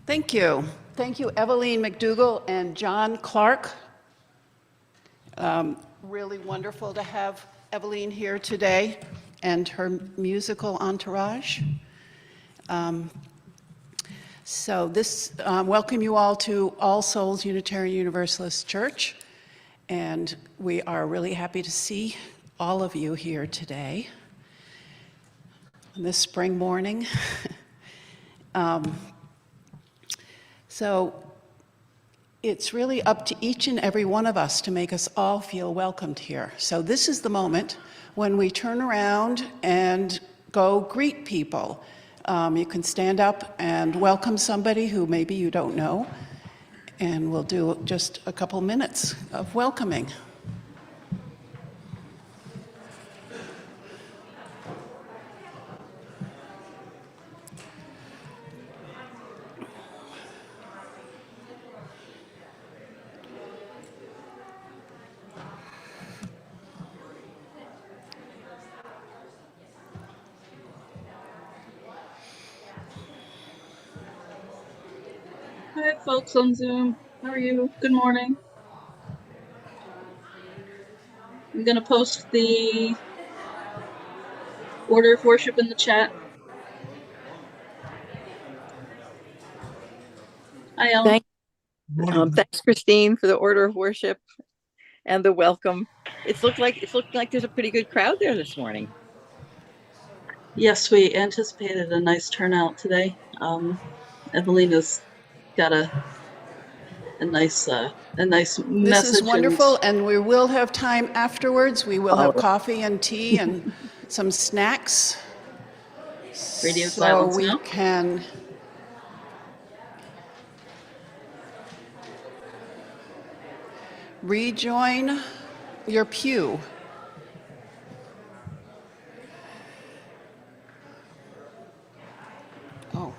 Thank you. Thank you, Eveline MacDougall and John Clark. Really wonderful to have Eveline here today and her musical entourage. Welcome you all to All Souls Unitarian Universalist Church, and we are really happy to see all of you here today on this spring morning. So it's really up to each and every one of us to make us all feel welcomed here. So this is the moment when we turn around and go greet people. You can stand up and welcome somebody who maybe you don't know, and we'll do just a couple minutes of welcoming. Hi, folks on Zoom. How are you? Good morning. I'm going to post the order of worship in the chat. Hi, Ellen. Thanks, Christine, for the order of worship and the welcome. It's looking like there's a pretty good crowd there this morning. Yes, we anticipated a nice turnout today. Evelina's got a nice message. This is wonderful, and we will have time afterwards. We will have coffee and tea and some snacks. Radio so silence we now. Can rejoin your pew. Oh.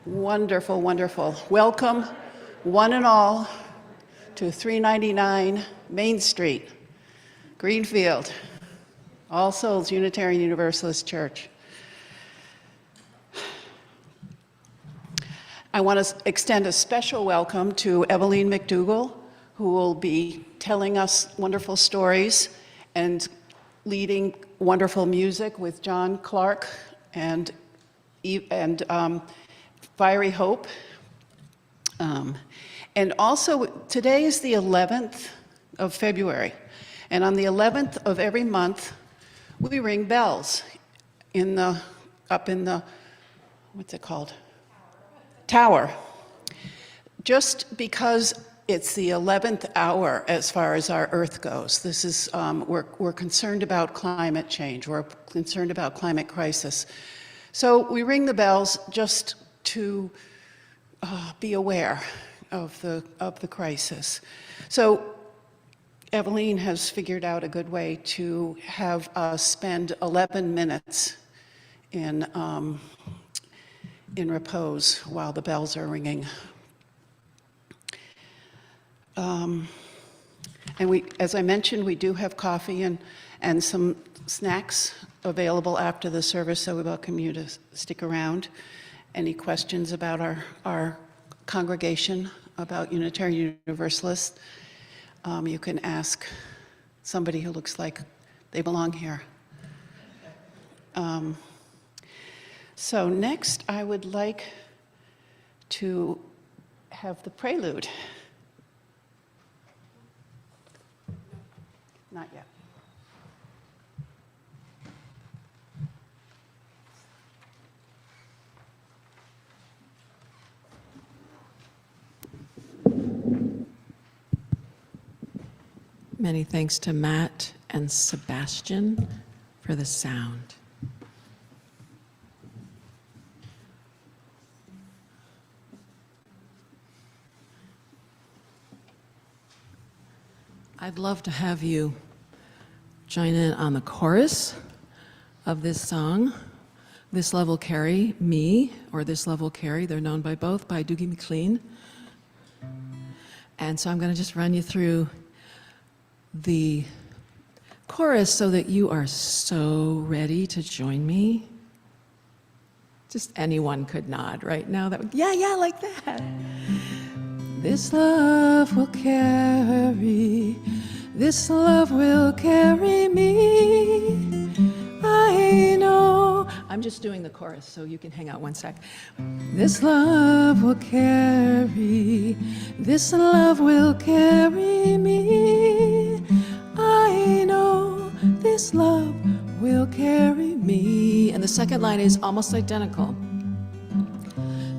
Wonderful, wonderful. Welcome, one and all, to 399 Main Street, Greenfield, All Souls Unitarian Universalist Church. I want to extend a special welcome to Eveline MacDougall, who will be telling us wonderful stories and leading wonderful music with John Clark and Fiery Hope. And also, today is the 11th of February. And on the 11th of every month, we ring bells up in the, what's it called? Tower. Just because it's the 11th hour as far as our Earth goes. This is, we're concerned about climate change. We're concerned about climate crisis. So we ring the bells just to be aware of the crisis. So Eveline has figured out a good way to have us spend 11 minutes in repose while the bells are ringing. And we, as I mentioned, we do have coffee and some snacks available after the service, so we welcome you to stick around. Any questions about our congregation, about Unitarian Universalists, you can ask somebody who looks like they belong here. So next, I would like to have the prelude. Not yet. Many thanks to Matt and Sebastian for the sound. I'd love to have you join in on the chorus of this song, This Love Will Carry Me, or This Love Will Carry, they're known by both, by Doogie McLean. And so I'm going to just run you through the chorus so that you are so ready to join me. Just anyone could nod right now. That would, yeah, like that. This love will carry, this love will carry me. I know. I'm just doing the chorus, so you can hang out one sec. This love will carry, this love will carry me. I know this love will carry me. And the second line is almost identical.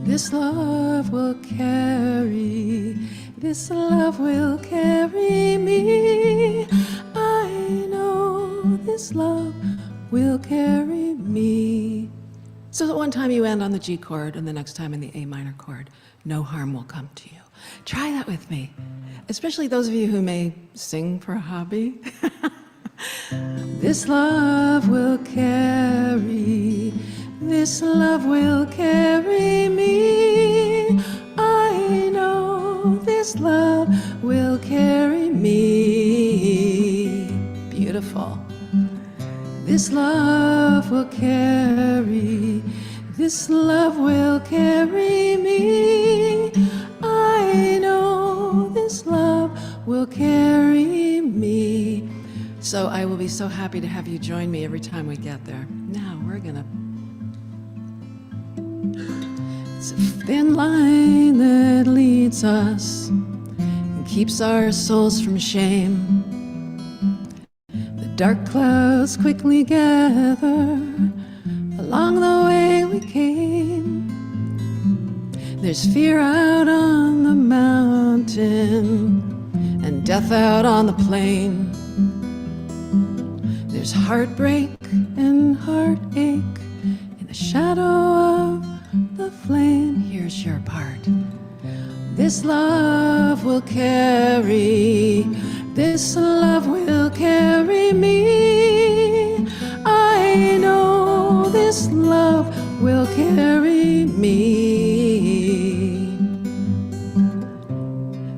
This love will carry, this love will carry me. I know this love will carry me. So that one time you end on the G chord and the next time in the A minor chord, no harm will come to you. Try that with me, especially those of you who may sing for a hobby. This love will carry, this love will carry me. I know this love will carry me. Beautiful. This love will carry, this love will carry me. I know this love will carry me. So I will be so happy to have you join me every time we get there. Now we're gonna. It's a thin line that leads us and keeps our souls from shame. The dark clouds quickly gather along the way we came. There's fear out on the mountain and death out on the plain. There's heartbreak and heartache in the shadow of the flame. Here's your part. This love will carry, this love will carry me. I know this love will carry me.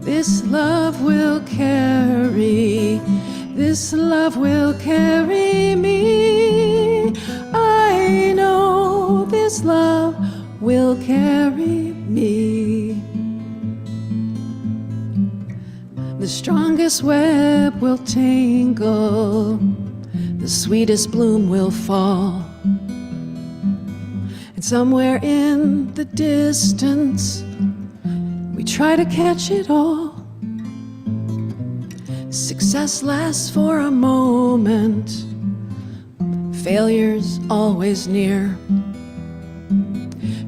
This love will carry, this love will carry me. I know this love will carry me. The strongest web will tangle, the sweetest bloom will fall. And somewhere in the distance, we try to catch it all. Success lasts for a moment, failure's always near.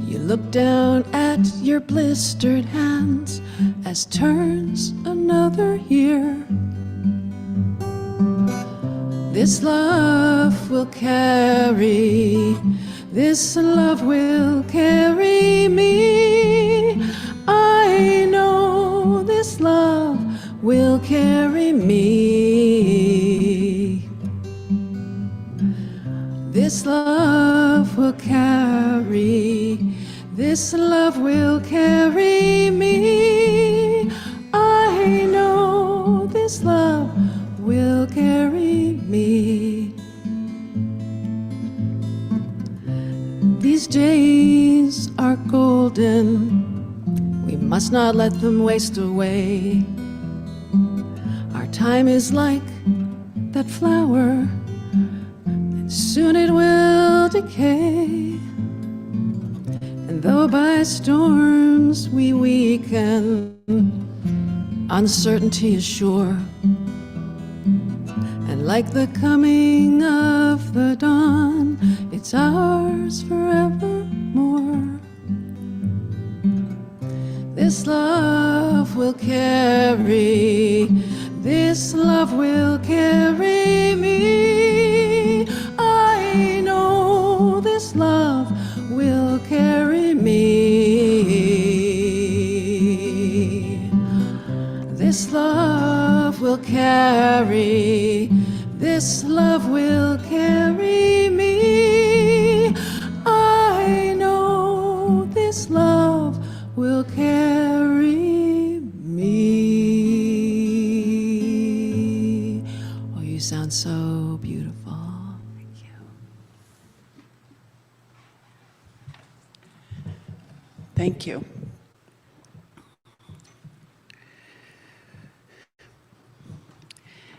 You look down at your blistered hands as turns another year. This love will carry, this love will carry me. I know this love will carry me. This love will carry, this love will carry me. I know this love will carry me. These days are golden, we must not let them waste away. Our time is like that flower, and soon it will decay. And though by storms we weaken, uncertainty is sure. And like the coming of the dawn, it's ours forevermore. This love will carry, this love will carry me. I know this love will carry me. This love will carry, this love will carry me. sound so beautiful. Thank you. Thank you.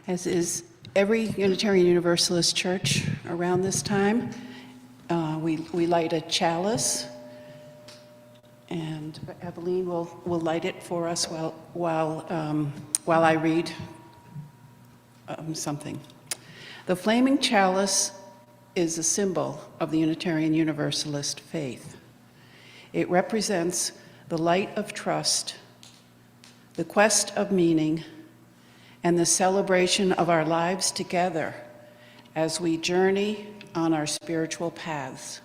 As is every Unitarian Universalist church around this time, we light a chalice, and Eveline will light it for us while I read something. The flaming chalice is a symbol of the Unitarian Universalist faith. It represents the light of trust, the quest of meaning, and the celebration of our lives together as we journey on our spiritual paths.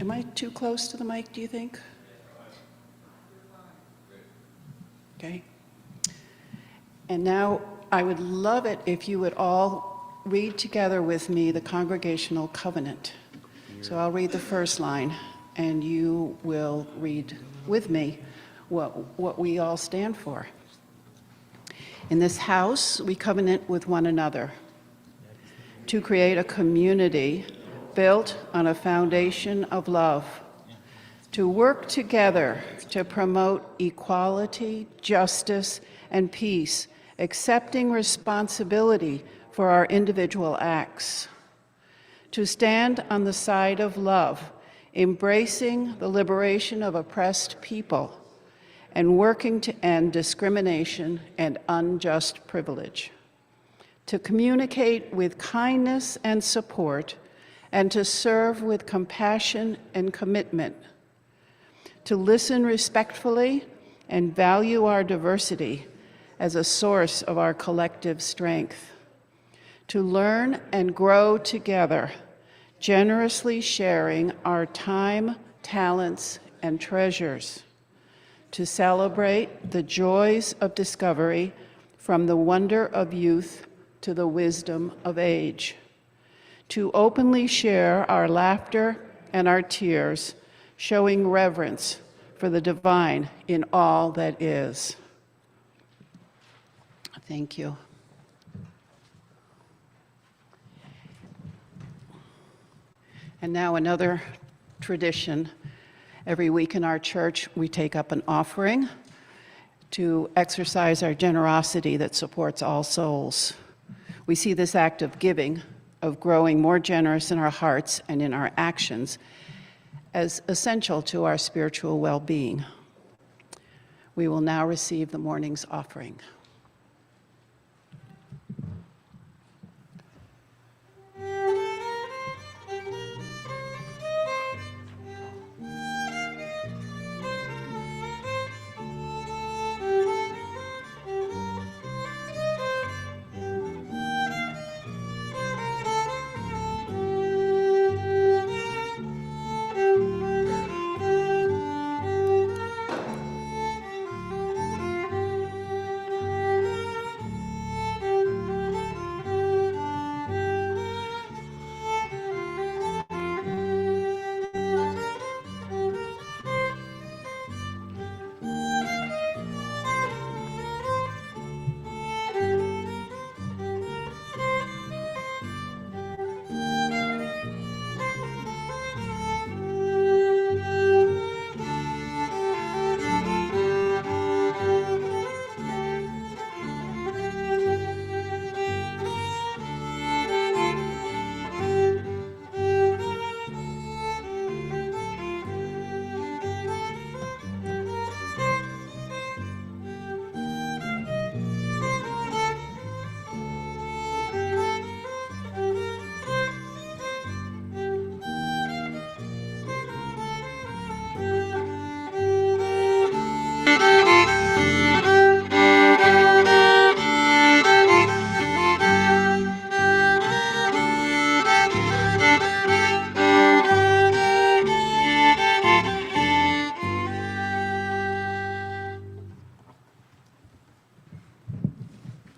Am I too close to the mic, do you think? Okay. And now I would love it if you would all read together with me the Congregational Covenant. So I'll read the first line, and you will read with me what we all stand for. In this house, we covenant with one another to create a community built on a foundation of love, to work together to promote equality, justice, and peace, accepting responsibility for our individual acts, to stand on the side of love, embracing the liberation of oppressed people, and working to end discrimination and unjust privilege, to communicate with kindness and support, and to serve with compassion and commitment, to listen respectfully and value our diversity as a source of our collective strength, to learn and grow together, generously sharing our time, talents, and treasures, to celebrate the joys of discovery from the wonder of youth to the wisdom of age, to openly share our laughter and our tears, showing reverence for the divine in all that is. Thank you. And now another tradition. Every week in our church, we take up an offering to exercise our generosity that supports all souls. We see this act of giving, of growing more generous in our hearts and in our actions, as essential to our spiritual well-being. We will now receive the morning's offering.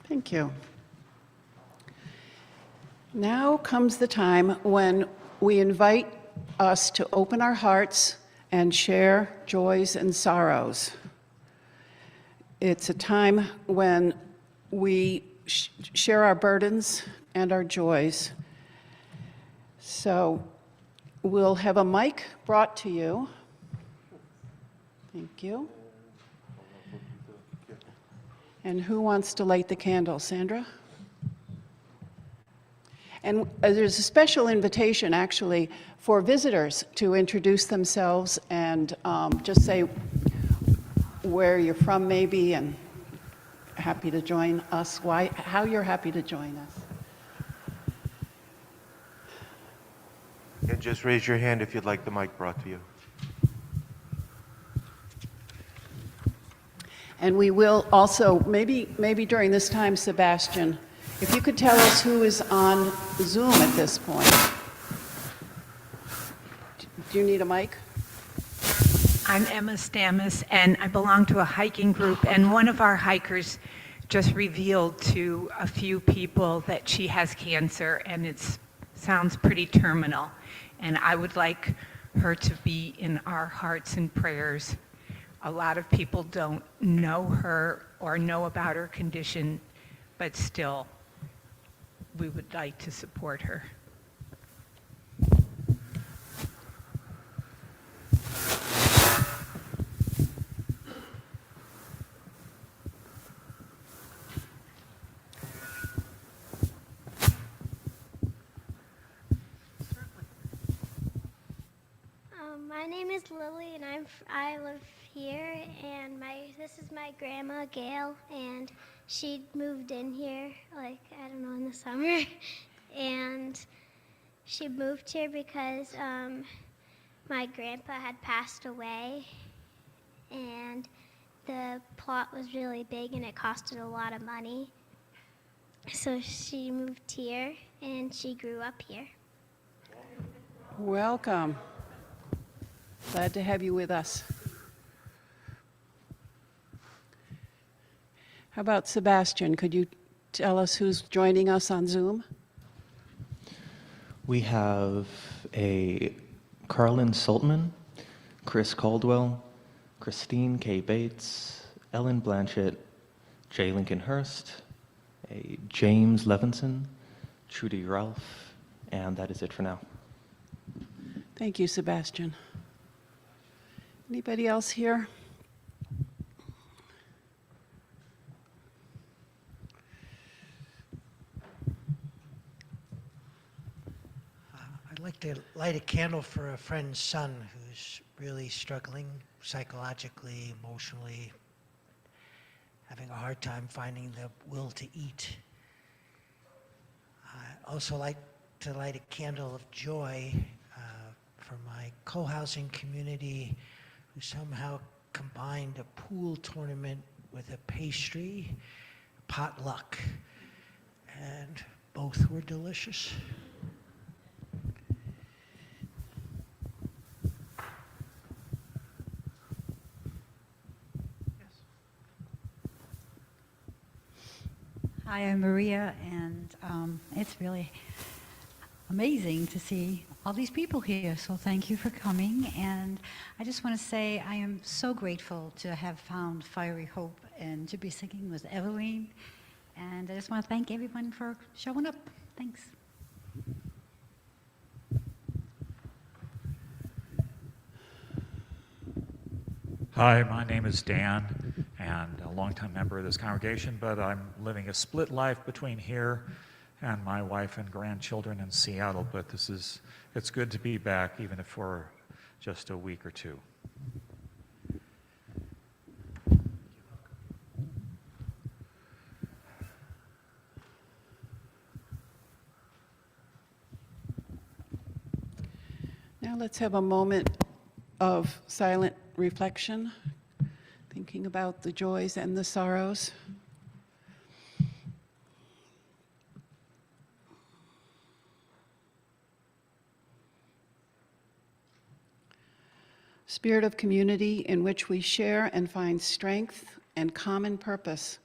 Thank you. Now comes the time when we invite us to open our hearts and share joys and sorrows. It's a time when we share our burdens and our joys. So we'll have a mic brought to you. Thank you. And who wants to light the candle? Sandra? And there's a special invitation, actually, for visitors to introduce themselves and just say where you're from, maybe, and happy to join us, how you're happy to join us. And just raise your hand if you'd like the mic brought to you. And we will also, maybe during this time, Sebastian, if you could tell us who is on Zoom at this point. Do you need a mic? I'm Emma Stamus, and I belong to a hiking group, and one of our hikers just revealed to a few people that she has cancer, and it sounds pretty terminal. And I would like her to be in our hearts and prayers. A lot of people don't know her or know about her condition, but still, we would like to support her. My name is Lily, and I live here, and this is my grandma Gail, and she moved in here, like, I don't know, in the summer, and she moved here because my grandpa had passed away, and the plot was really big, and it costed a lot of money, so she moved here, and she grew up here. Welcome. Glad to have you with us. How about Sebastian? Could you tell us who's joining us on Zoom? We have a Carlin Saltman, Chris Caldwell, Christine K. Bates, Ellen Blanchett, Jay Lincoln Hurst, a James Levinson, Trudy Ralph, and that is it for now. Thank you, Sebastian. Anybody else here? I'd like to light a candle for a friend's son who's really struggling psychologically, emotionally, having a hard time finding the will to eat. I'd also like to light a candle of joy for my co-housing community who somehow combined a pool tournament with a pastry potluck, and both were delicious. Hi, I'm Maria, and it's really amazing to see all these people here, so thank you for coming. And I just want to say I am so grateful to have found Fiery Hope and to be singing with Eveline, and I just want to thank everyone for showing up. Thanks. Hi, my name is Dan, and a longtime member of this congregation, but I'm living a split life between here and my wife and grandchildren in Seattle, but it's good to be back, even if for just a week or two. Now let's have a moment of silent reflection, thinking about the joys and the sorrows. Spirit of community in which we share and find strength and common purpose,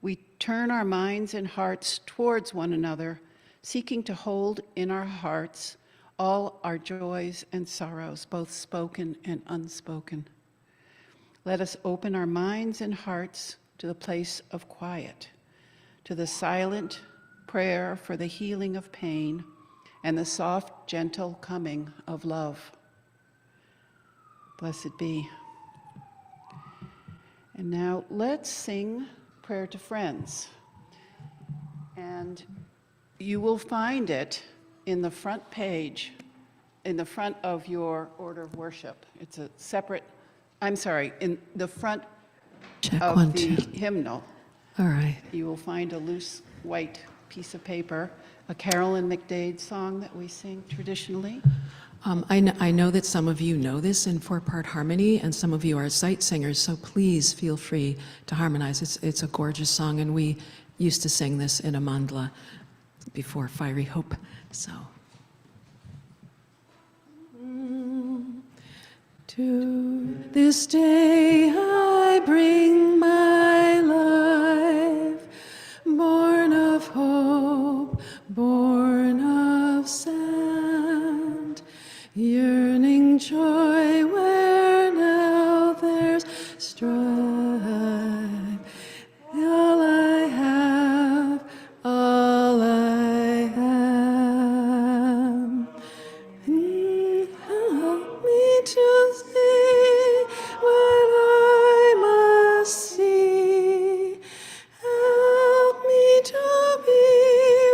we turn our minds and hearts towards one another, seeking to hold in our hearts all our joys and sorrows, both spoken and unspoken. Let us open our minds and hearts to the place of quiet, to the silent prayer for the healing of pain and the soft, gentle coming of love. Blessed be. And now let's sing Prayer to Friends. And you will find it in the front page, in the front of your order of worship. It's a separate, I'm sorry, in the front Check of one, the two. hymnal. All right. You will find a loose white piece of paper, a Carolyn McDade song that we sing traditionally. I know that some of you know this in four-part harmony, and some of you are sight singers, so please feel free to harmonize. It's a gorgeous song, and we used to sing this in a mandala before Fiery Hope, so. To this day I bring my life, born of hope, born of sand, yearning joy where now there's strife. All I have, all I am. Help me to see what I must see. Help me to be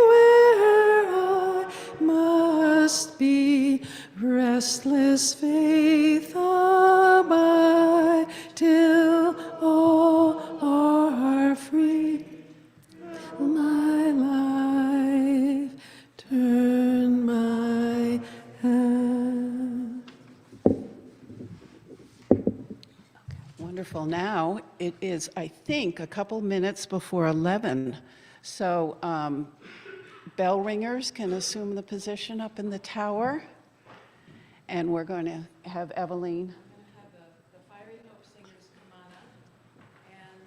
where I must be. Restless faith abide till all are free. My life turn my hand. Wonderful. Now it is, I think, a couple minutes before 11. So bell ringers can assume the position up in the tower. And we're going to have Eveline. The Fiery Hope singers come on up, and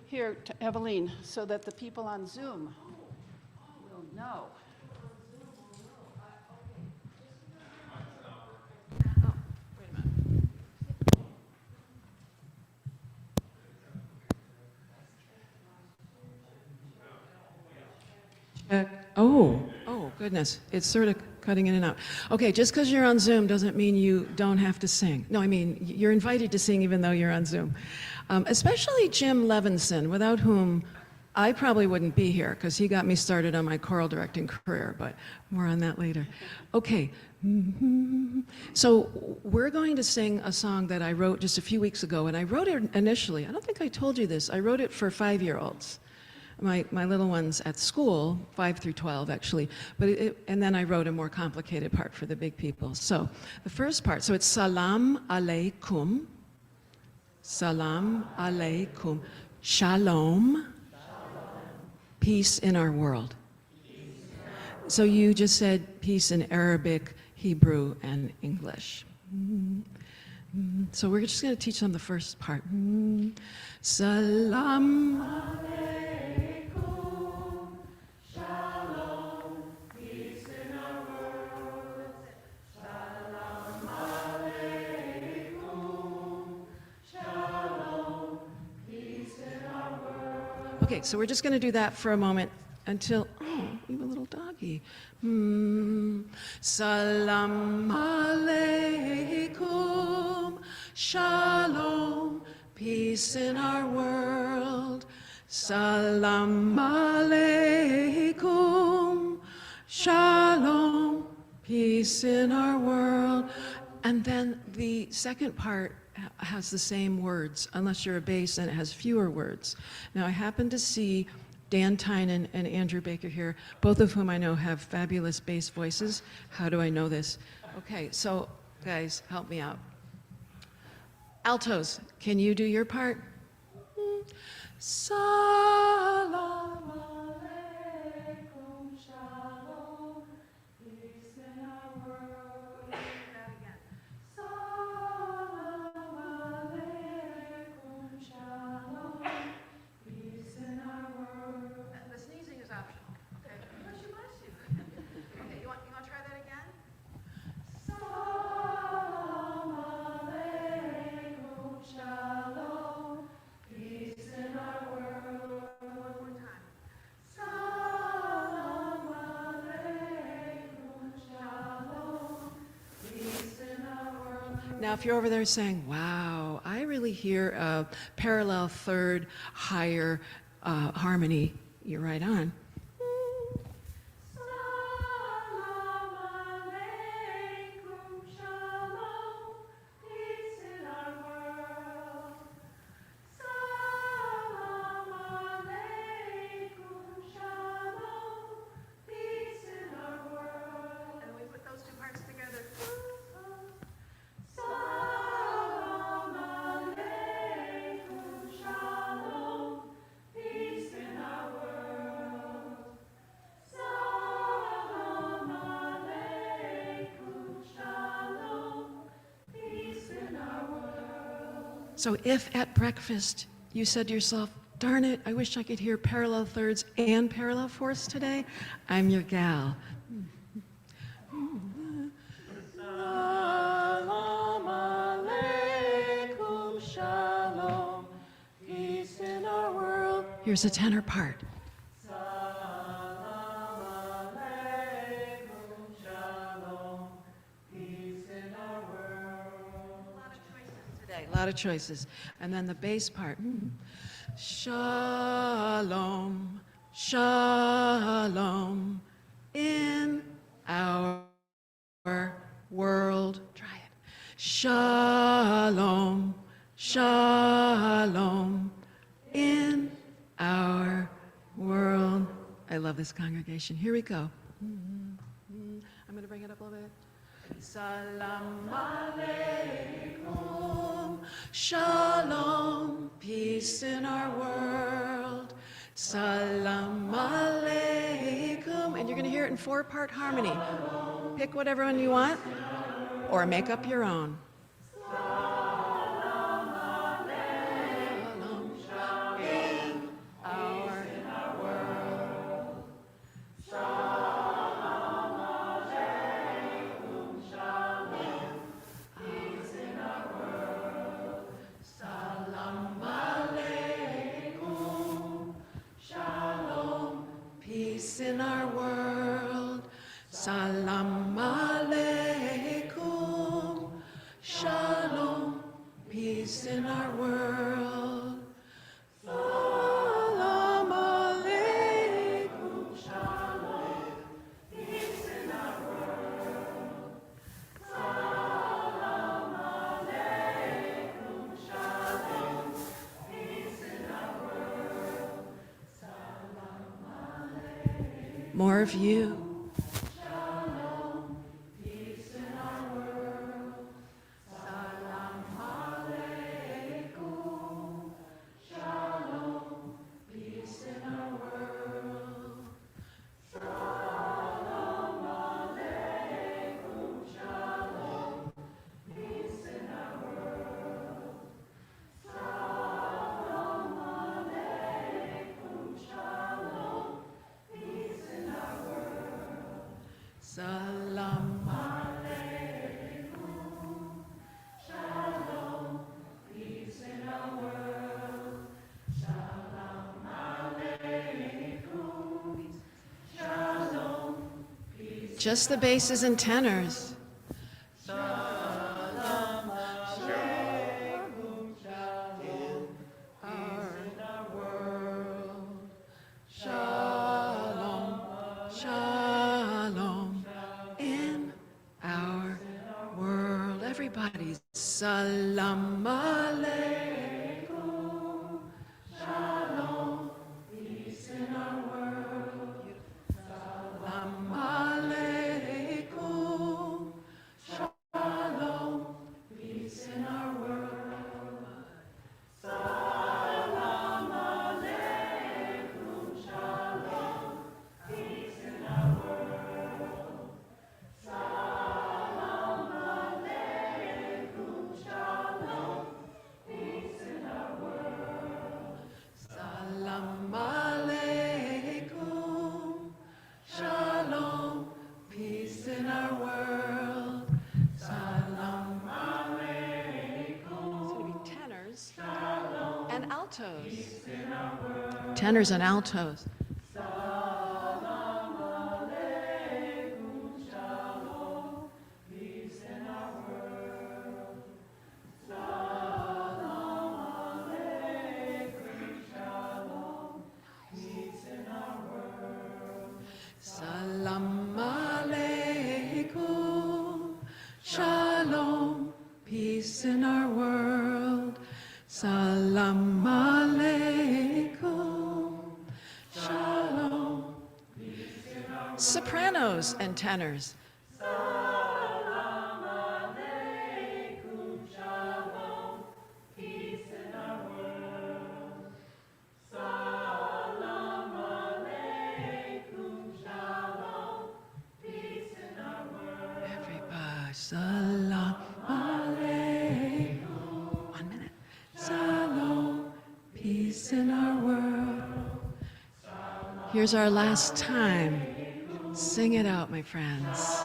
Here, to Eveline, so that the people on Zoom will know. Oh, goodness. It's sort of cutting in and out. Okay, just because you're on Zoom doesn't mean you don't have to sing. No, I mean, you're invited to sing even though you're on Zoom. Especially Jim Levinson, without whom I probably wouldn't be here because he got me started on my choral directing career, but more on that later. Okay. So we're going to sing a song that I wrote just a few weeks ago, and I wrote it initially. I don't think I told you this. I wrote it for 5-year-olds. My little ones at school, 5 through 12 actually, but and then I wrote a more complicated part for the big people. So the first part, so it's Salam Alaikum, Salam Alaikum, Shalom, peace in our world. So you just said peace in Arabic, Hebrew, and English. So we're just going to teach them the first part. Salam alaikum, shalom, peace in our world. Salam alaikum, shalom, peace in our world. Okay, so we're just going to do that for a moment until, oh, you have a little doggy. Salam alaikum, shalom, peace in our world. Salam alaikum, shalom, peace in our world. And then the second part has the same words, unless you're a bass and it has fewer words. Now I happen to see Dan Tynan and Andrew Baker here, both of whom I know have fabulous bass voices. How do I know this? Okay, so guys, help me out. Altos, can you do your part? Salam alaikum, shalom, peace in our world. Salam alaikum, shalom, peace in our world. Now, if you're over there saying, wow, I really hear a parallel third higher harmony, you're right on. So if at breakfast you said to yourself, darn it, I wish I could hear parallel thirds and parallel fourths today, I'm your gal. Here's a tenor part. A lot of choices. And then the bass part. Shalom, shalom in our world. Try it. Shalom, shalom in our world. I love this congregation. Here we go. I'm going to bring it up a little bit. Salam alaikum, shalom, peace in our world. Salam alaikum. And you're going to hear it in 4-part harmony. Pick whatever one you want or make up your own. In our world, salam alaikum, shalom, peace in our world, salam alaikum, shalom, peace in our world, salam alaikum, shalom, peace in our world, salam alaikum. More of you. Shalom, peace in our world. Salam alaikum. Shalom, peace in our world. Salam alaikum. Shalom, peace in our world. Salam alaikum. Shalom, peace in our world. Salam alaikum. Shalom, peace in our world. Salam alaikum. Shalom, peace. Just the basses and tenors. Salam alaikum. Shalom, peace in our world. Shalom, shalom in our world. Everybody, salam alaikum. Shalom, peace in our world. Salam alaikum. Shalom, peace in our world. Salam alaikum. Shalom, peace in our world. Salam alaikum. Shalom, peace in our world. Salam alaikum. Shalom, peace in our world. Salam alaikum. It's going to be tenors and altos. Tenors and altos. Salam alaikum. Shalom, peace in our world. sopranos and tenors. Everybody, salam alaikum. 1 minute. Salam, peace in our world. Here's our last time. Sing it out, my friends.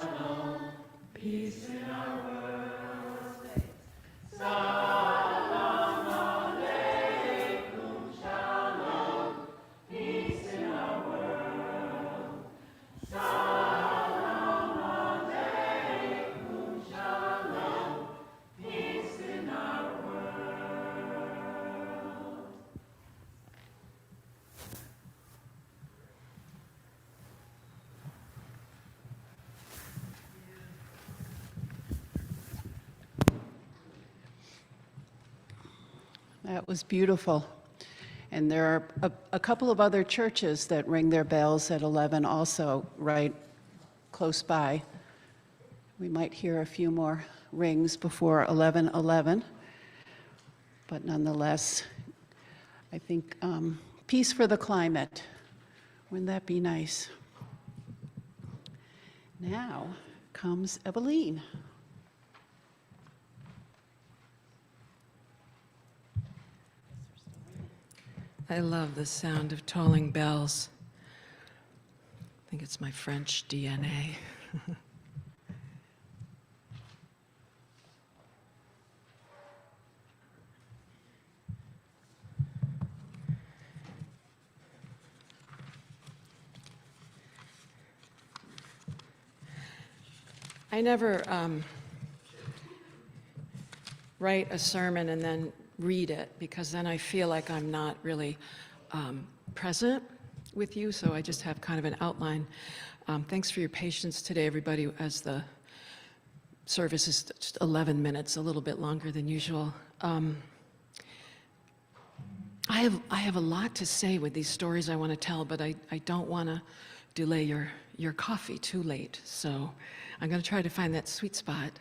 Peace in our world. Salam alaikum, shalom, peace in our world. Salam alaikum, shalom, peace in our world. That was beautiful. And there are a couple of other churches that ring their bells at 11 also, right close by. We might hear a few more rings before 11:11. But nonetheless, I think peace for the climate. Wouldn't that be nice? Now comes Eveline. I love the sound of tolling bells. I think it's my French DNA. I never write a sermon and then read it, because then I feel like I'm not really present with you, so I just have kind of an outline. Thanks for your patience today, everybody, as the service is just 11 minutes, a little bit longer than usual. I have a lot to say with these stories I want to tell, but I don't want to delay your coffee too late, so I'm going to try to find that sweet spot.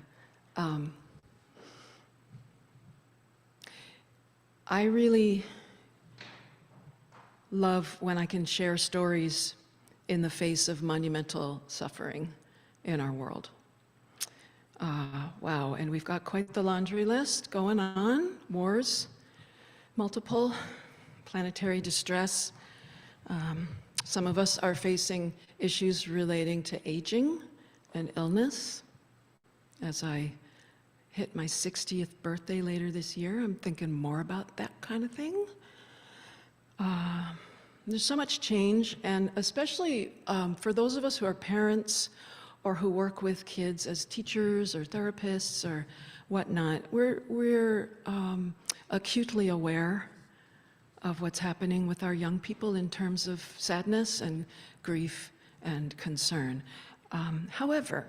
I really love when I can share stories in the face of monumental suffering in our world. Wow, and we've got quite the laundry list going on. Wars, multiple, planetary distress. Some of us are facing issues relating to aging and illness. As I hit my 60th birthday later this year, I'm thinking more about that kind of thing. There's so much change, and especially for those of us who are parents or who work with kids as teachers or therapists or whatnot, we're acutely aware of what's happening with our young people in terms of sadness and grief and concern. However,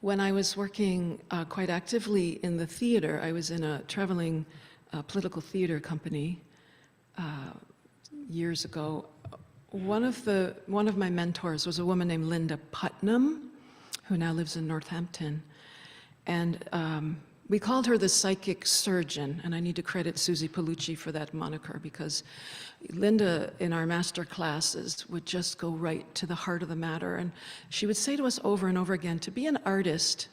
when I was working quite actively in the theater, I was in a traveling political theater company years ago. One of my mentors was a woman named Linda Putnam, who now lives in Northampton. And we called her the psychic surgeon, and I need to credit Susie Palucci for that moniker, because Linda, in our master classes, would just go right to the heart of the matter. And she would say to us over and over again, to be an artist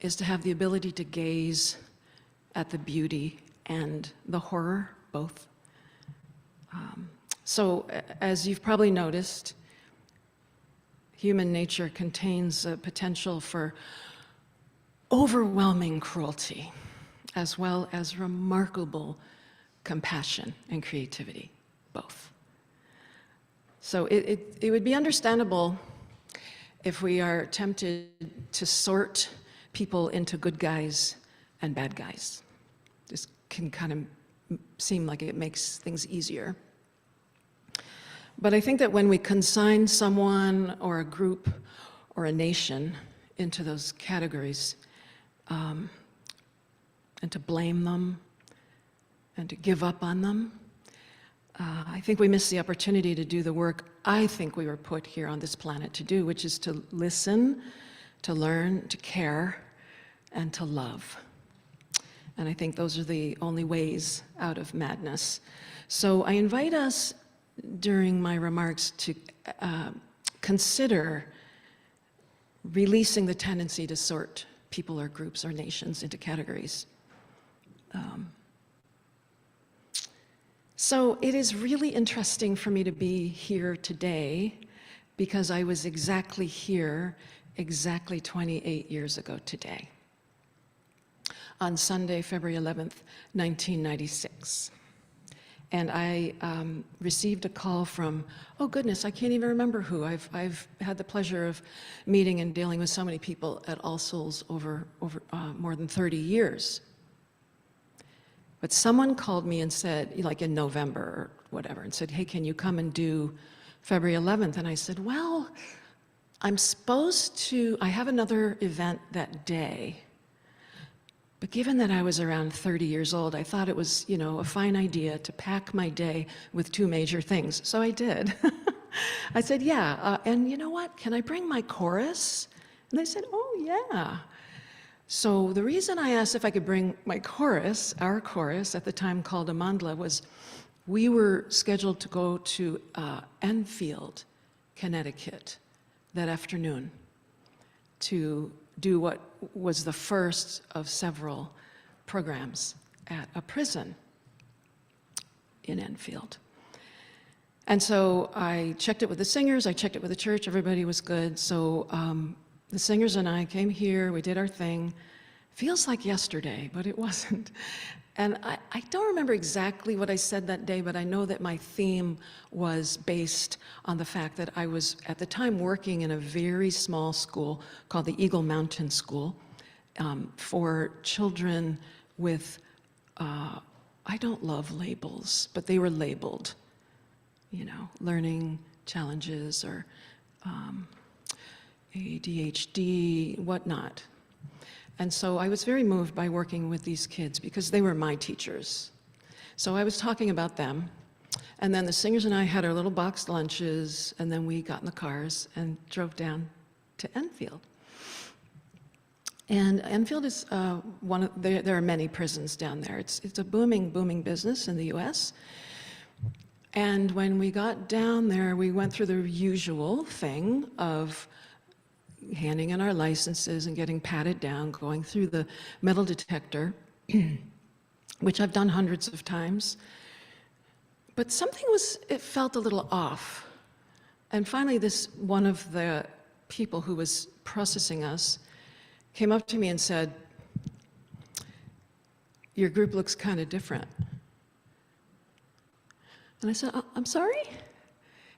is to have the ability to gaze at the beauty and the horror, both. So, as you've probably noticed, human nature contains a potential for overwhelming cruelty, as well as remarkable compassion and creativity, both. So it would be understandable if we are tempted to sort people into good guys and bad guys. This can kind of seem like it makes things easier. But I think that when we consign someone or a group or a nation into those categories, and to blame them and to give up on them, I think we miss the opportunity to do the work I think we were put here on this planet to do, which is to listen, to learn, to care, and to love. And I think those are the only ways out of madness. So I invite us during my remarks to consider releasing the tendency to sort people or groups or nations into categories. So it is really interesting for me to be here today because I was exactly here exactly 28 years ago today, on Sunday, February 11th, 1996. And I received a call from, oh goodness, I can't even remember who. I've had the pleasure of meeting and dealing with so many people at All Souls over more than 30 years. But someone called me and said, like in November or whatever, and said, hey, can you come and do February 11th? And I said, well, I'm supposed to, I have another event that day. But given that I was around 30 years old, I thought it was, you know, a fine idea to pack my day with two major things. So I did. I said, yeah, and you know what? Can I bring my chorus? And they said, oh, yeah. So the reason I asked if I could bring my chorus, our chorus at the time called Amandla, was we were scheduled to go to Enfield, Connecticut that afternoon to do what was the first of several programs at a prison in Enfield. And so I checked it with the singers, I checked it with the church, everybody was good. So the singers and I came here, we did our thing. Feels like yesterday, but it wasn't. And I don't remember exactly what I said that day, but I know that my theme was based on the fact that I was, at the time, working in a very small school called the Eagle Mountain School for children with, I don't love labels, but they were labeled, you know, learning challenges or ADHD, whatnot. And so I was very moved by working with these kids because they were my teachers. So I was talking about them, and then the singers and I had our little boxed lunches, and then we got in the cars and drove down to Enfield. And Enfield is there are many prisons down there. It's a booming, booming business in the US. And when we got down there, we went through the usual thing of handing in our licenses and getting patted down, going through the metal detector, which I've done hundreds of times. But it felt a little off. And finally, one of the people who was processing us came up to me and said, your group looks kind of different. And I said, I'm sorry? And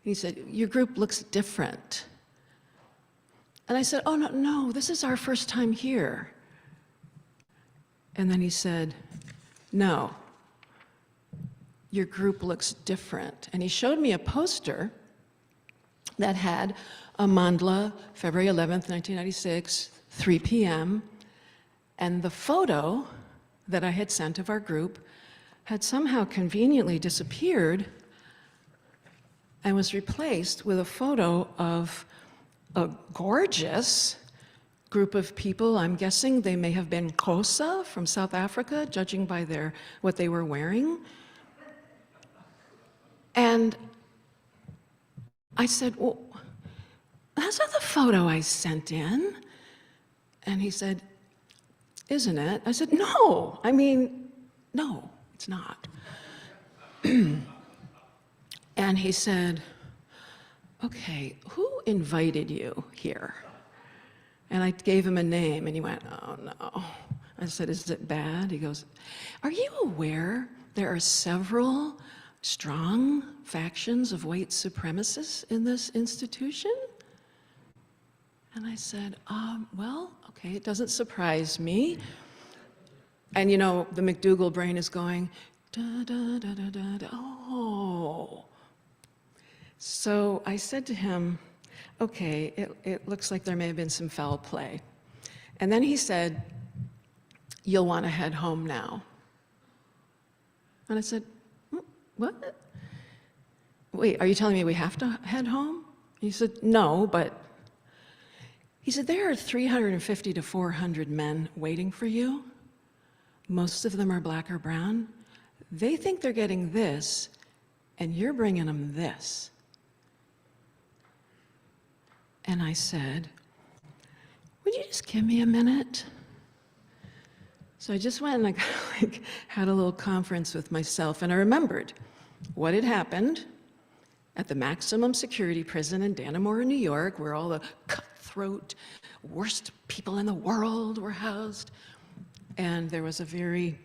he said, your group looks different. And I said, oh, no, this is our first time here. And then he said, no, your group looks different. And he showed me a poster that had Amandla, February 11th, 1996, 3 p.m. And the photo that I had sent of our group had somehow conveniently disappeared and was replaced with a photo of a gorgeous group of people. I'm guessing they may have been Xhosa from South Africa, judging by what they were wearing. And I said, well, that's not the photo I sent in. And he said, isn't it? I said, no, no, it's not. And he said, okay, who invited you here? And I gave him a name, and he went, oh, no. I said, is it bad? He goes, are you aware there are several strong factions of white supremacists in this institution? And I said, well, okay, it doesn't surprise me. And you know, the MacDougall brain is going, da, da, da, da, da, da, oh. So I said to him, okay, it looks like there may have been some foul play. And then he said, you'll want to head home now. And I said, what? wait, are you telling me we have to head home? He said, no, but, he said, there are 350 to 400 men waiting for you. Most of them are black or brown. They think they're getting this, and you're bringing them this. And I said, would you just give me a minute? So I just went and I had a little conference with myself, and I remembered what had happened at the maximum security prison in Dannemora, New York, where all the cutthroat, worst people in the world were housed. And there was a very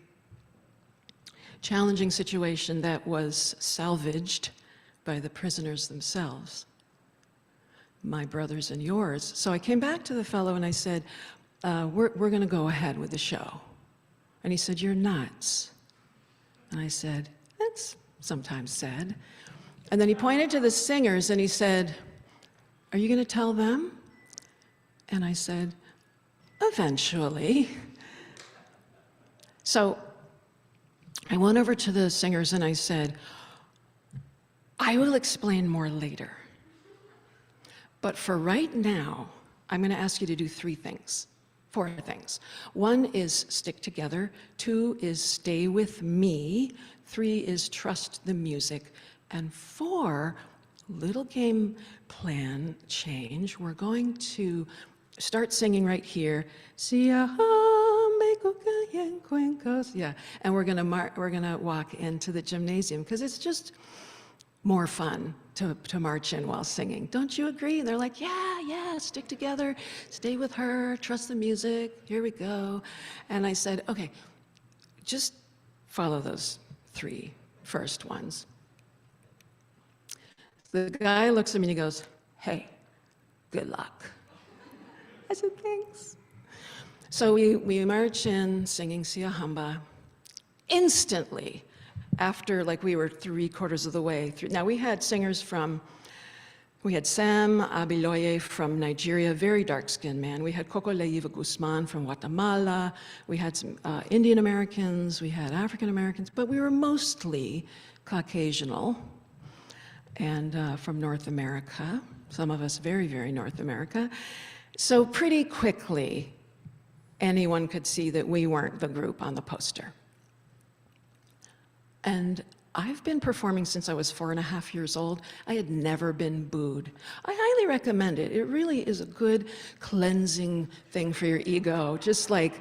challenging situation that was salvaged by the prisoners themselves, my brothers and yours. So I came back to the fellow and I said, we're going to go ahead with the show. And he said, you're nuts. And I said, that's sometimes said. And then he pointed to the singers and he said, are you going to tell them? And I said, eventually. So I went over to the singers and I said, I will explain more later. But for right now, I'm going to ask you to do four things. One is stick together. 2 is stay with me. 3 is trust the music. And 4, little game plan change. We're going to start singing right here. Yeah, and we're gonna walk into the gymnasium because it's just more fun to march in while singing. Don't you agree? And they're like, yeah, stick together, stay with her, trust the music, here we go. And I said, okay, just follow those 3 first ones. The guy looks at me and he goes, hey, good luck. I said, thanks. So we march in singing Siahamba. Instantly, after we were 3/4 of the way through. Now we had singers we had Sam Abiloye from Nigeria, very dark-skinned man. We had Coco Leiva Guzman from Guatemala. We had some Indian Americans, we had African Americans, but we were mostly Caucasianal and from North America, some of us very, very North America. So pretty quickly, anyone could see that we weren't the group on the poster. And I've been performing since I was 4.5 years old. I had never been booed. I highly recommend it. It really is a good cleansing thing for your ego. Just like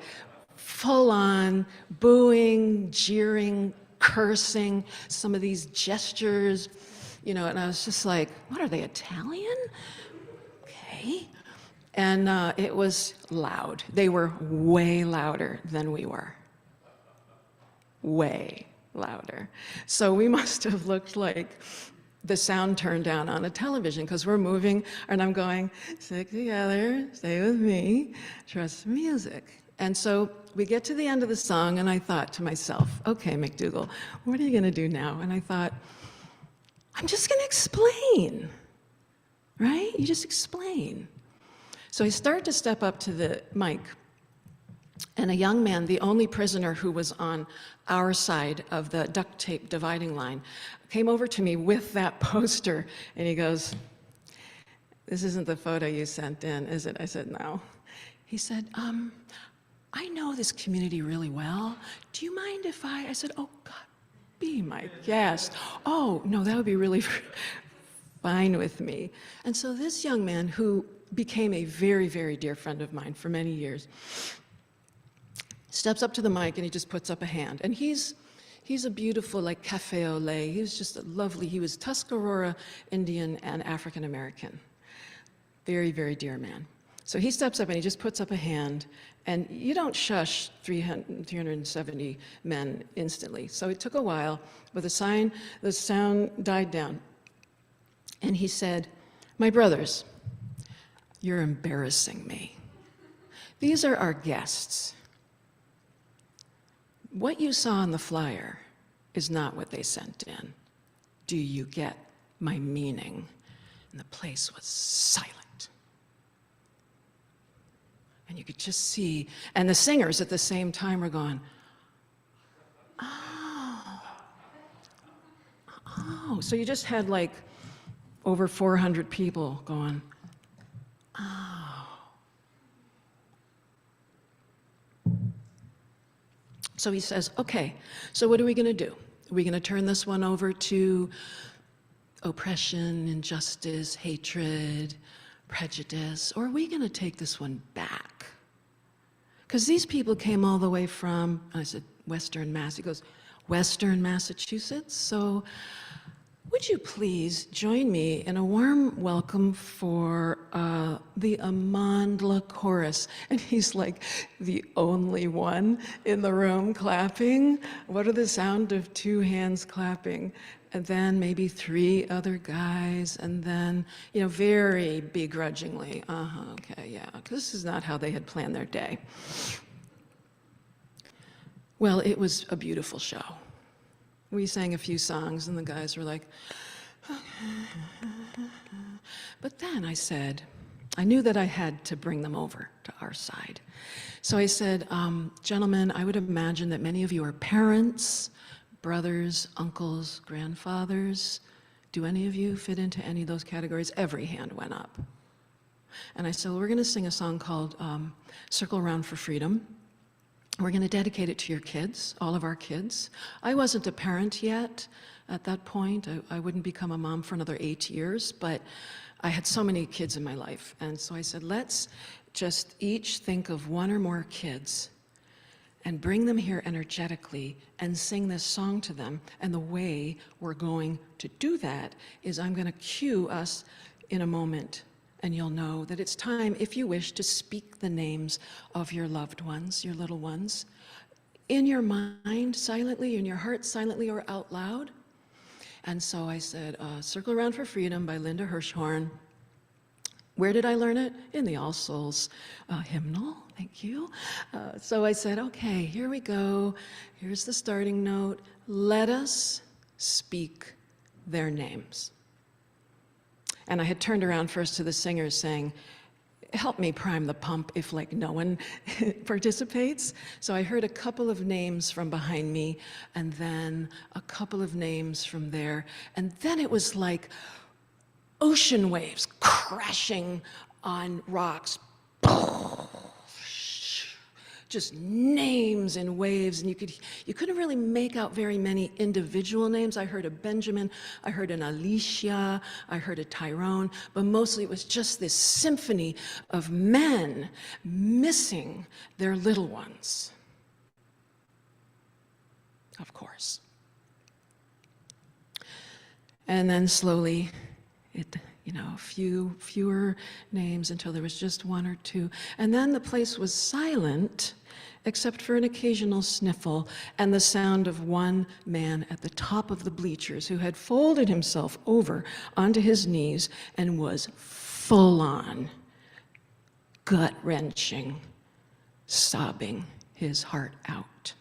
full on booing, jeering, cursing, some of these gestures, and I was just like, what are they, Italian? Okay. And it was loud. They were way louder than we were. Way louder. So we must have looked like the sound turned down on a television because we're moving and I'm going, stick together, stay with me, trust the music. And so we get to the end of the song and I thought to myself, okay, MacDougall, what are you going to do now? And I thought, I'm just going to explain, right? You just explain. So I start to step up to the mic, and a young man, the only prisoner who was on our side of the duct tape dividing line, came over to me with that poster, and he goes, this isn't the photo you sent in, is it? I said, no. He said, I know this community really well. Do you mind if I said, oh, God, be my guest. Oh, no, that would be really fine with me. And so this young man, who became a very, very dear friend of mine for many years, steps up to the mic and he just puts up a hand. And he's a beautiful, cafe au lait. He was just he was Tuscarora Indian and African American. Very, very dear man. So he steps up and he just puts up a hand, and you don't shush 370 men instantly. So it took a while, but the sound died down. And he said, my brothers, you're embarrassing me. These are our guests. What you saw on the flyer is not what they sent in. Do you get my meaning? And the place was silent. And you could just see, and the singers at the same time were going, oh, Oh, so you just had like over 400 people going, oh. So he says, okay, so what are we going to do? Are we going to turn this one over to oppression, injustice, hatred, prejudice, or are we going to take this one back? Because these people came all the way from, I said, Western Mass. He goes, Western Massachusetts? So would you please join me in a warm welcome for the Amandla Chorus? And he's like the only one in the room clapping. What are the sound of 2 hands clapping? And then maybe 3 other guys, and then, you know, very begrudgingly, okay, yeah, because this is not how they had planned their day. Well, it was a beautiful show. We sang a few songs, and the guys were like, but then I said, I knew that I had to bring them over to our side. So I said, gentlemen, I would imagine that many of you are parents, brothers, uncles, grandfathers. Do any of you fit into any of those categories? Every hand went up. And I said, well, we're going to sing a song called Circle Around for Freedom. We're going to dedicate it to your kids, all of our kids. I wasn't a parent yet at that point. I wouldn't become a mom for another 8 years, but I had so many kids in my life. And so I said, let's just each think of 1 or more kids and bring them here energetically and sing this song to them. And the way we're going to do that is I'm going to cue us in a moment, and you'll know that it's time, if you wish, to speak the names of your loved ones, your little ones, in your mind silently, in your heart silently, or out loud. And so I said, Circle Around for Freedom by Linda Hirschhorn. Where did I learn it? In the All Souls hymnal, thank you. So I said, okay, here we go. Here's the starting note. Let us speak their names. And I had turned around first to the singers saying, help me prime the pump if like no one participates. So I heard a couple of names from behind me, and then a couple of names from there. And then it was like ocean waves crashing on rocks. Just names and waves, and you couldn't really make out very many individual names. I heard a Benjamin, I heard an Alicia, I heard a Tyrone, but mostly it was just this symphony of men missing their little ones. Of course. And then slowly, fewer names until there was just 1 or 2. And then the place was silent, except for an occasional sniffle and the sound of one man at the top of the bleachers who had folded himself over onto his knees and was full on, gut-wrenching, sobbing his heart out.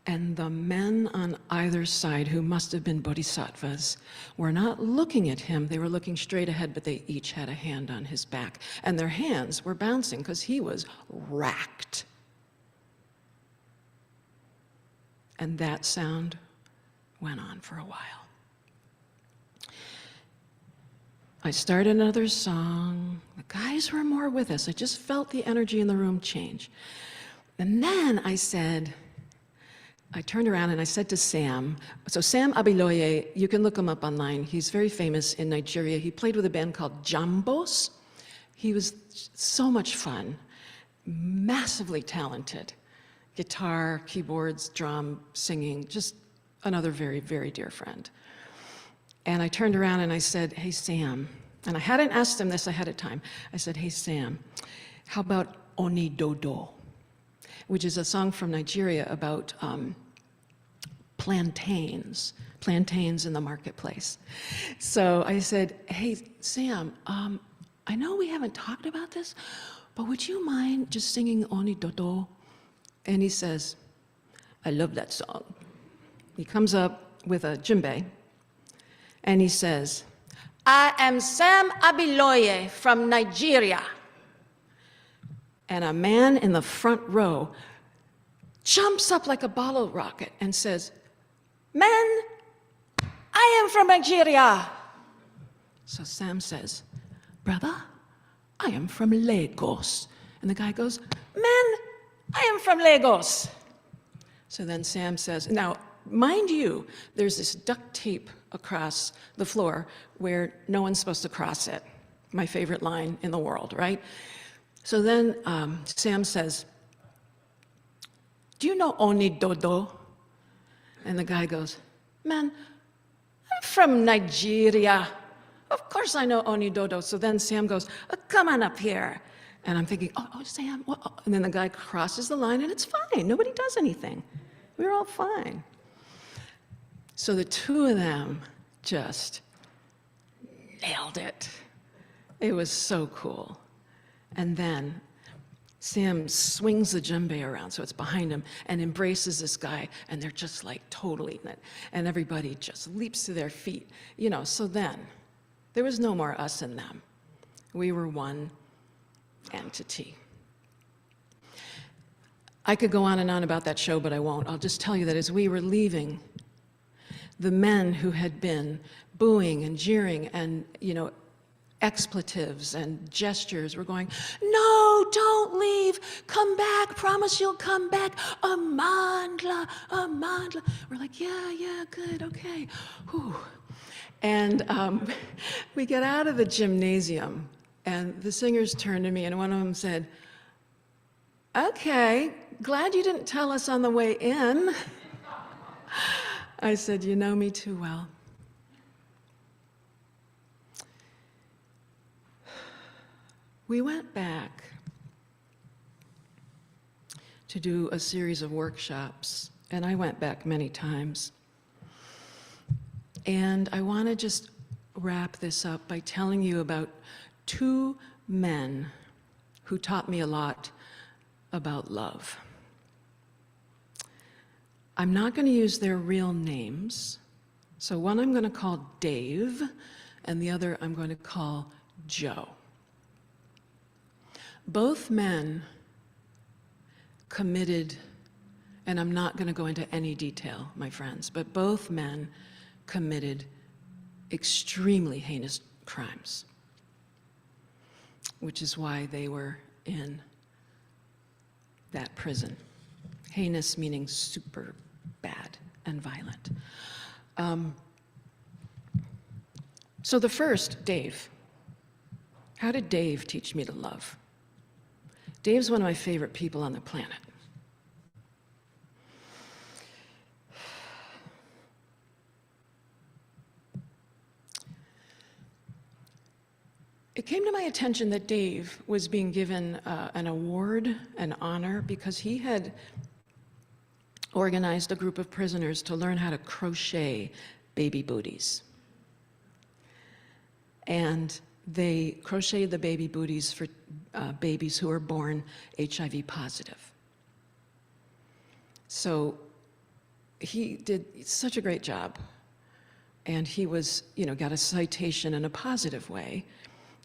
And the men on either side, who must have been bodhisattvas, were not looking at him. They were looking straight ahead, but they each had a hand on his back. And their hands were bouncing because he was racked. And that sound went on for a while. I started another song. The guys were more with us. I just felt the energy in the room change. And then I turned around and I said to Sam, so Sam Abiloye, you can look him up online. He's very famous in Nigeria. He played with a band called Jambos. He was so much fun, massively talented. Guitar, keyboards, drum, singing, just another very, very dear friend. And I turned around and I said, hey, Sam, and I hadn't asked him this ahead of time. I said, hey, Sam, how about Onidodo? Which is a song from Nigeria about plantains in the marketplace. So I said, hey, Sam, I know we haven't talked about this, but would you mind just singing Onidodo? And he says, I love that song. He comes up with a djembe, and he says, I am Sam Abiloye from Nigeria. And a man in the front row jumps up like a bottle rocket and says, men, I am from Nigeria. So Sam says, brother, I am from Lagos. And the guy goes, man, I am from Lagos. So then Sam says, now, mind you, there's this duct tape across the floor where no one's supposed to cross it. My favorite line in the world, right? So then Sam says, do you know Oni Dodo? And the guy goes, man, I'm from Nigeria. Of course I know Oni Dodo. So then Sam goes, come on up here. And I'm thinking, oh Sam, what? And then the guy crosses the line and it's fine. Nobody does anything. We're all fine. So the two of them just nailed it. It was so cool. And then Sam swings the djembe around so it's behind him and embraces this guy, and they're just like totally in it. And everybody just leaps to their feet. You know, so then there was no more us and them. We were one entity. I could go on and on about that show, but I won't. I'll just tell you that as we were leaving, the men who had been booing and jeering and, you know, expletives and gestures were going, no, don't leave, come back, promise you'll come back, Amandla, Amandla. We're like, yeah, good, okay. Whew. And we get out of the gymnasium, and the singers turned to me, and one of them said, okay, glad you didn't tell us on the way in. I said, you know me too well. We went back to do a series of workshops, and I went back many times. And I want to just wrap this up by telling you about two men who taught me a lot about love. I'm not going to use their real names. So one I'm going to call Dave, and the other I'm going to call Joe. Both men committed, and I'm not going to go into any detail, my friends, but both men committed extremely heinous crimes, which is why they were in that prison. Heinous meaning super bad and violent. So the first, Dave. How did Dave teach me to love? Dave's one of my favorite people on the planet. It came to my attention that Dave was being given an award, an honor, because he had organized a group of prisoners to learn how to crochet baby booties. And they crocheted the baby booties for babies who are born HIV positive. So he did such a great job. And he was, you know, got a citation in a positive way.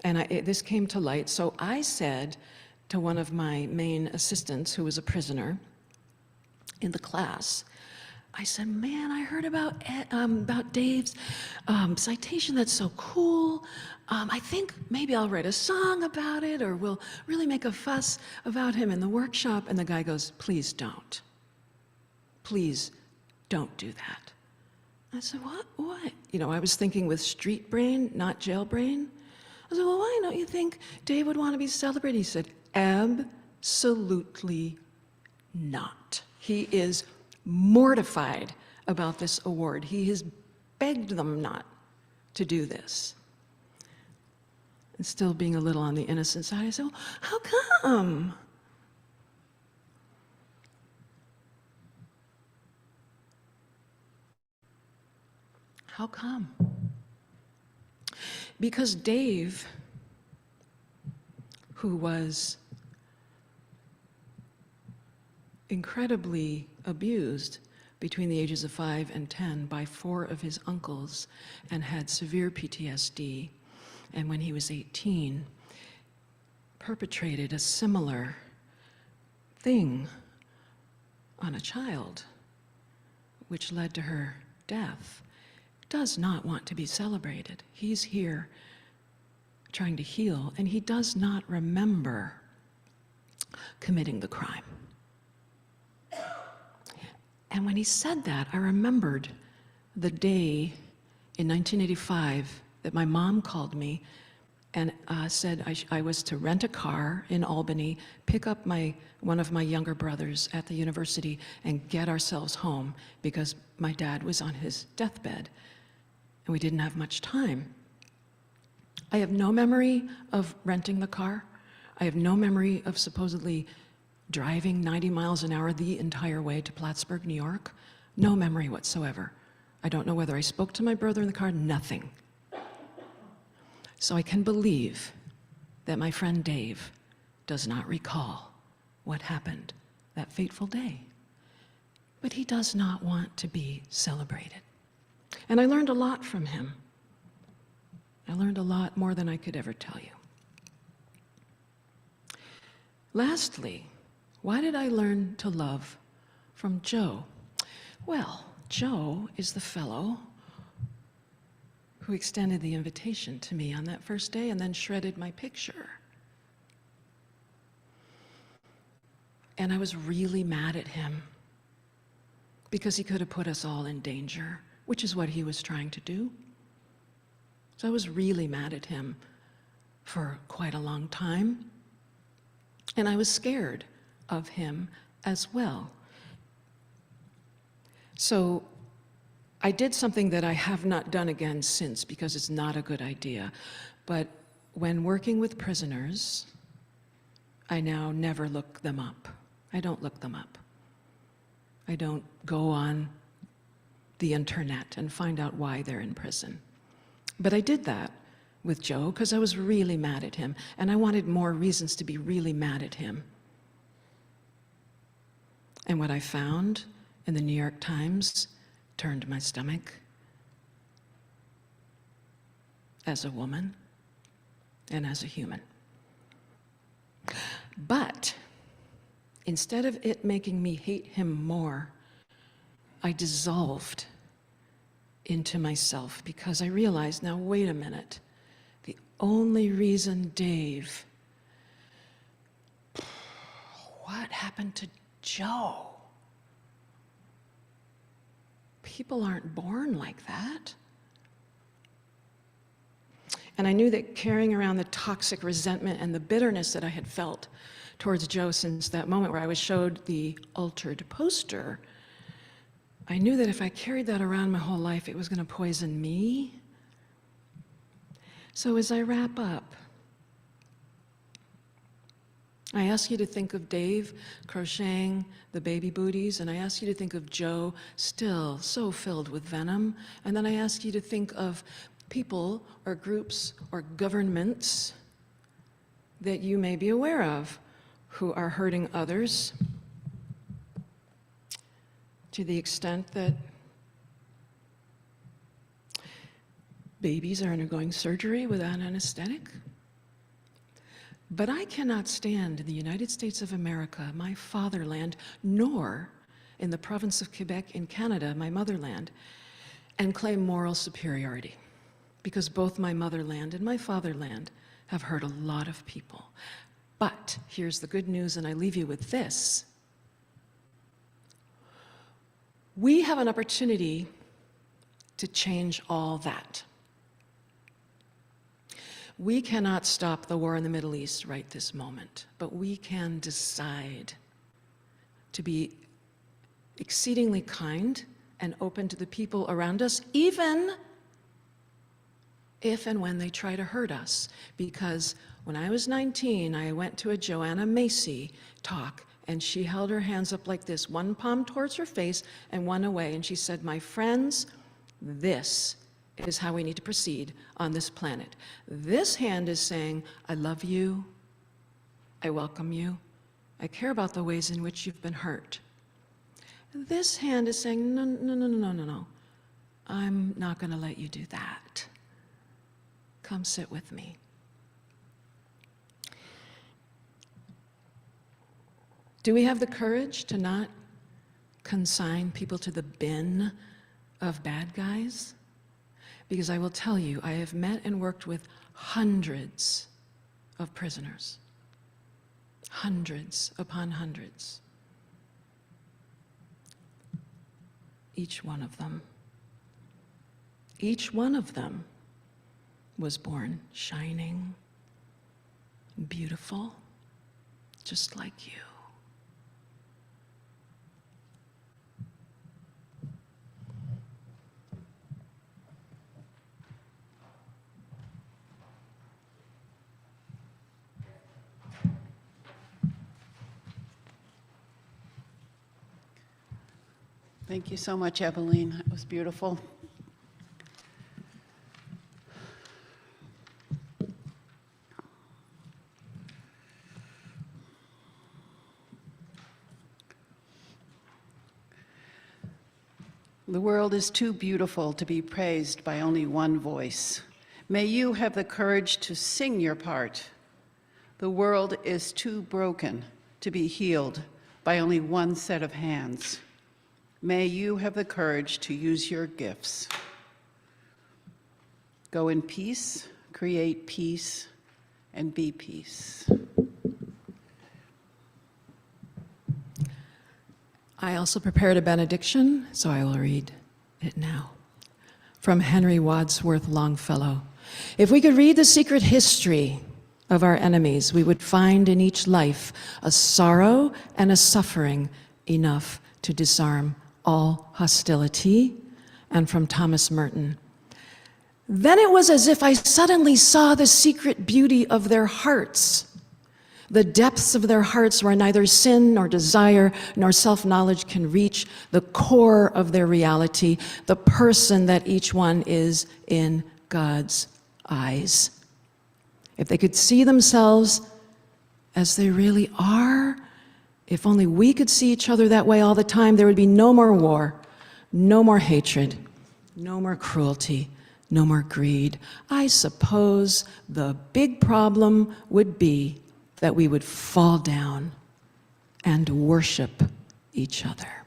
And this came to light. So I said to one of my main assistants, who was a prisoner in the class, I said, man, I heard about Dave's citation. That's so cool. I think maybe I'll write a song about it, or we'll really make a fuss about him in the workshop. And the guy goes, please don't. Please don't do that. I said, what? You know, I was thinking with street brain, not jail brain. I said, well, why don't you think Dave would want to be celebrated? He said, absolutely not. He is mortified about this award. He has begged them not to do this. And still being a little on the innocent side, I said, well, how come? How come? Because Dave, who was incredibly abused between the ages of 5 and 10 by 4 of his uncles and had severe PTSD, and when he was 18, perpetrated a similar thing on a child, which led to her death. does not want to be celebrated. He's here trying to heal, and he does not remember committing the crime. And when he said that, I remembered the day in 1985 that my mom called me and said I was to rent a car in Albany, pick up one of my younger brothers at the university, and get ourselves home because my dad was on his deathbed, and we didn't have much time. I have no memory of renting the car. I have no memory of supposedly driving 90 miles an hour the entire way to Plattsburgh, New York. No memory whatsoever. I don't know whether I spoke to my brother in the car, nothing. So I can believe that my friend Dave does not recall what happened that fateful day. But he does not want to be celebrated. And I learned a lot from him. I learned a lot more than I could ever tell you. Lastly, why did I learn to love from Joe? Well, Joe is the fellow who extended the invitation to me on that first day and then shredded my picture. And I was really mad at him because he could have put us all in danger, which is what he was trying to do. So I was really mad at him for quite a long time. And I was scared of him as well. So I did something that I have not done again since because it's not a good idea. But when working with prisoners, I now never look them up. I don't look them up. I don't go on the internet and find out why they're in prison. But I did that with Joe because I was really mad at him, and I wanted more reasons to be really mad at him. And what I found in the New York Times turned my stomach as a woman and as a human. But instead of it making me hate him more, I dissolved into myself because I realized, now wait a minute, the only reason Dave, what happened to Joe? People aren't born like that. And I knew that carrying around the toxic resentment and the bitterness that I had felt towards Joe since that moment where I was showed the altered poster, I knew that if I carried that around my whole life, it was going to poison me. So as I wrap up, I ask you to think of Dave crocheting the baby booties, and I ask you to think of Joe still so filled with venom, and then I ask you to think of people or groups or governments that you may be aware of who are hurting others to the extent that babies are undergoing surgery without anesthetic. But I cannot stand in the United States of America, my fatherland, nor in the province of Quebec in Canada, my motherland, and claim moral superiority, because both my motherland and my fatherland have hurt a lot of people. But here's the good news, and I leave you with this. We have an opportunity to change all that. We cannot stop the war in the Middle East right this moment, but we can decide to be exceedingly kind and open to the people around us, even if and when they try to hurt us. Because when I was 19, I went to a Joanna Macy talk, and she held her hands up like this, one palm towards her face and one away, and she said, "My friends, this is how we need to proceed on this planet. This hand is saying, I love you, I welcome you, I care about the ways in which you've been hurt. This hand is saying, no, no, no, no, no, no, I'm not going to let you do that. Come sit with me." Do we have the courage to not consign people to the bin of bad guys? Because I will tell you, I have met and worked with hundreds of prisoners. Hundreds upon hundreds. Each one of them was born shining, beautiful, just like you. Thank you so much, Eveline. It was beautiful. The world is too beautiful to be praised by only one voice. May you have the courage to sing your part. The world is too broken to be healed by only one set of hands. May you have the courage to use your gifts. Go in peace, create peace, and be peace. I also prepared a benediction, so I will read it now. From Henry Wadsworth Longfellow. If we could read the secret history of our enemies, we would find in each life a sorrow and a suffering enough to disarm all hostility. And from Thomas Merton. Then it was as if I suddenly saw the secret beauty of their hearts. The depths of their hearts where neither sin nor desire nor self-knowledge can reach, the core of their reality, the person that each one is in God's eyes. If they could see themselves as they really are, if only we could see each other that way all the time, there would be no more war, no more hatred, no more cruelty, no more greed. I suppose the big problem would be that we would fall down and worship each other.